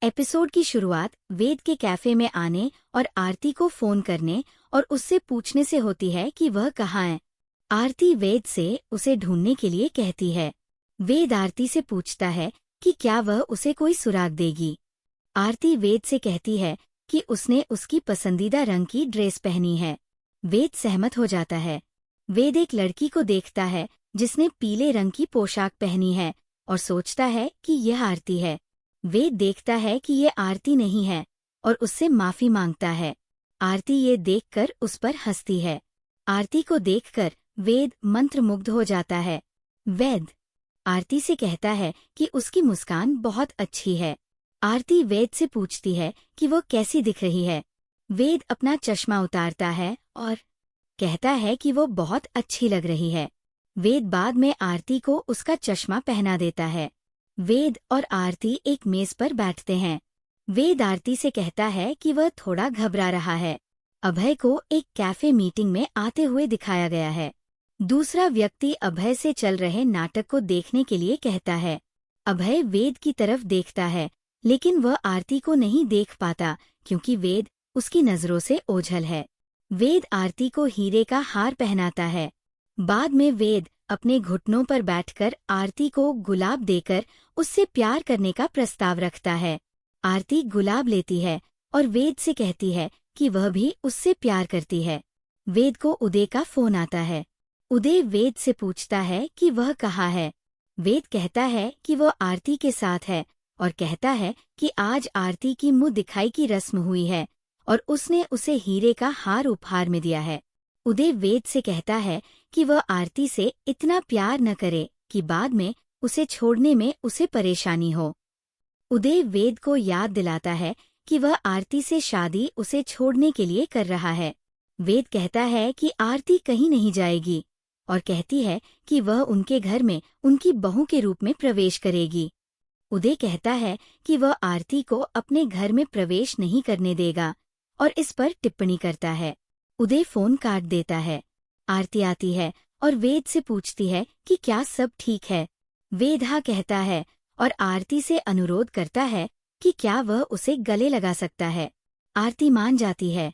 Episode की शुरुआत वेद के कैफे में आने और आरती को फोन करने और उससे पूछने से होती है कि वह कहाँ है। आरती वेद से उसे ढूंढने के लिए कहती है। वेद आरती से पूछता है कि क्या वह उसे कोई सुराग देगी। आरती वेद से कहती है कि उसने उसकी पसंदीदा रंग की ड्रेस पहनी है। वेद सहमत हो जाता है। वेद एक लड़की को देखता है जिसने पीले रंग की पोशाक पहनी है और सोचता है कि यह आरती है। वेद देखता है कि ये आरती नहीं है और उससे माफी मांगता है। आरती ये देखकर उस पर हंसती है। आरती को देखकर वेद मंत्रमुग्ध हो जाता है। वेद आरती से कहता है कि उसकी मुस्कान बहुत अच्छी है। आरती वेद से पूछती है कि वो कैसी दिख रही है। वेद अपना चश्मा उतारता है और कहता है कि वो बहुत अच्छी लग रही है। वेद बाद में आरती को उसका चश्मा पहना देता है। वेद और आरती एक मेज पर बैठते हैं। वेद आरती से कहता है कि वह थोड़ा घबरा रहा है। अभय को एक कैफे मीटिंग में आते हुए दिखाया गया है। दूसरा व्यक्ति अभय से चल रहे नाटक को देखने के लिए कहता है। अभय वेद की तरफ देखता है, लेकिन वह आरती को नहीं देख पाता क्योंकि वेद उसकी नजरों से ओझल है। वेद आरती को हीरे का हार पहनाता है। बाद में वेद अपने घुटनों पर बैठकर आरती को गुलाब देकर उससे प्यार करने का प्रस्ताव रखता है। आरती गुलाब लेती है और वेद से कहती है कि वह भी उससे प्यार करती है। वेद को उदय का फोन आता है। उदय वेद से पूछता है कि वह कहाँ है। वेद कहता है कि वह आरती के साथ है और कहता है कि आज आरती की मुंह दिखाई की रस्म हुई है और उसने उसे हीरे का हार उपहार में दिया है। उदय वेद से कहता है कि वह आरती से इतना प्यार न करे कि बाद में उसे छोड़ने में उसे परेशानी हो। उदय वेद को याद दिलाता है कि वह आरती से शादी उसे छोड़ने के लिए कर रहा है। वेद कहता है कि आरती कहीं नहीं जाएगी और कहती है कि वह उनके घर में उनकी बहू के रूप में प्रवेश करेगी। उदय कहता है कि वह आरती को अपने घर में प्रवेश नहीं करने देगा और इस पर टिप्पणी करता है। उदय फोन काट देता है। आरती आती है और वेद से पूछती है कि क्या सब ठीक है। वेद हाँ कहता है और आरती से अनुरोध करता है कि क्या वह उसे गले लगा सकता है। आरती मान जाती है।